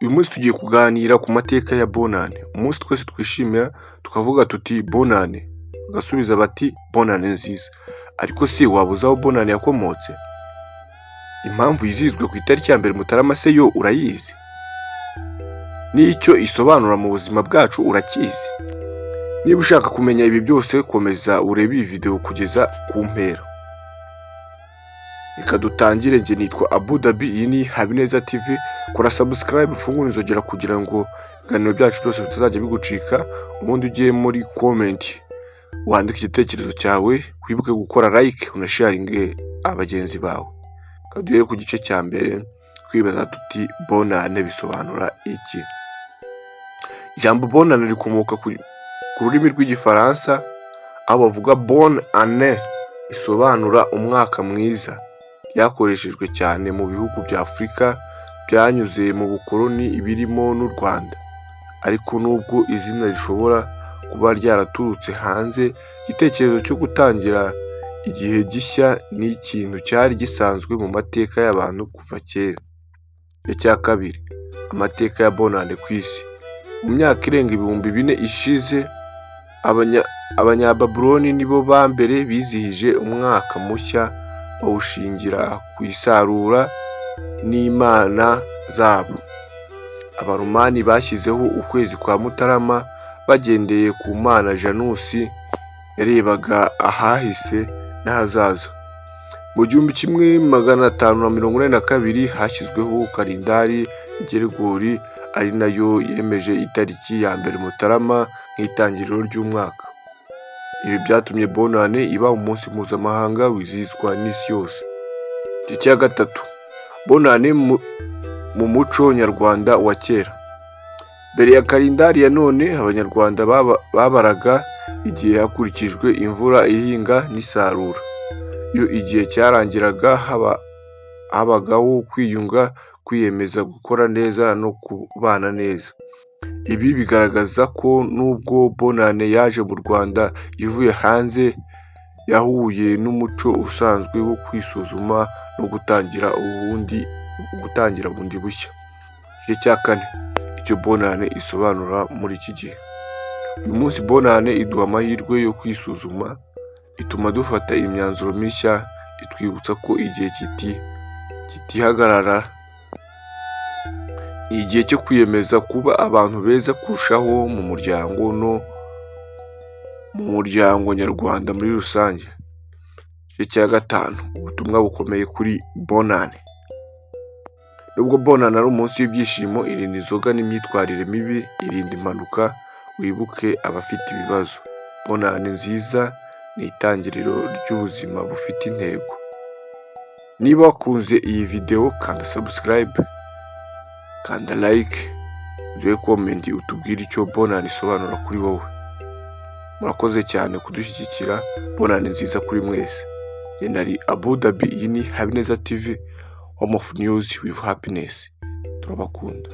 Uyu munsi tugiye kuganira ku mateka ya bonane, umunsi twese twishimira tukavuga tuti bonane, bagasubiza bati bonane nziza. Ariko se waba uzi aho bonane yakomotse? Impamvu yizihizwa ku itariki ya 1 Mutarama se yo urayizi? N'icyo isobanura mu buzima bwacu urakizi? Niba ushaka kumenya ibi byose komeza urebe iyi video kugeza ku mpera. Reka dutangire. Njye nitwa Abu Dhabi, iyi ni Habineza TV. Kora subscribe, fungura inzogera kugira ngo ibiganiro byacu byose bitazajya bigucika. Ubundi ugiye muri comment wandike igitekerezo cyawe, wibuke gukora like unasharinge abagenzi bawe. Kaduhere ku gice cya mbere twibaza tuti bonane bisobanura iki? Ijambo bonane rikomoka ku rurimi rw'igifaransa aho bavuga bonne année, isobanura umwaka mwiza. Ryakoreshejwe cyane mu bihugu bya Afurika byanyuze mu bukoloni birimo n'u Rwanda. Ariko nubwo izina rishobora kuba ryaraturutse hanze, igitekerezo cyo gutangira igihe gishya ni ikintu cyari gisanzwe mu mateka y'abantu kuva kera. Icya kabiri, amateka ya bonane ku isi. Mu myaka irenga 4000 ishize, Abanyababuloni nibo ba mbere bizihije umwaka mushya bawushingira ku isarura n'imana zabo. Abaromani bashyizeho ukwezi kwa Mutarama bagendeye ku mana Janusi yarebaga ahahise n'ahazaza. Mu 1542 hashyizweho kalendari y'Igregori, ari nayo yemeje itariki ya 1 Mutarama nk'itangiriro ry'umwaka. Ibi byatumye bonane iba umunsi mpuzamahanga wizihizwa n'isi yose. Icya gatatu, bonane mu muco nyarwanda wa kera. Mbere ya kalendari ya none, Abanyarwanda babaraga igihe hakurikijwe imvura, ihinga n'isarura. Iyo igihe cyarangiraga habagaho kwiyunga, kwiyemeza gukora neza no kubana neza. Ibi bigaragaza ko nubwo bonane yaje mu Rwanda ivuye hanze, yahuye n'umuco usanzwe wo kwisuzuma no gutangira bundi bushya. Icya kane, icyo bonane isobanura muri iki gihe. Uyu munsi bonane iduha amahirwe yo kwisuzuma, ituma dufata imyanzuro mishya, itwibutsa ko igihe kitihagarara. Igihe cyo kwiyemeza kuba abantu beza kurushaho mu muryango no mu muryango nyarwanda muri rusange. Icya gatanu, ubutumwa bukomeye kuri bonane. Nubwo bonane ari umunsi w'ibyishimo, irinda inzoga n'imyitwarire mibi, irinda impanuka, wibuke abafite ibibazo. Bonane nziza ni itangiriro ry'ubuzima bufite intego. Niba wakunze iyi video, kanda subscribe, kanda like, duhe comment utubwire icyo bonane isobanura kuri wowe. Murakoze cyane kudushyigikira. Bonane nziza kuri mwese. Njye nari Abu Dhabi, iyi ni Habineza TV, home of news with happiness. Turabakunda.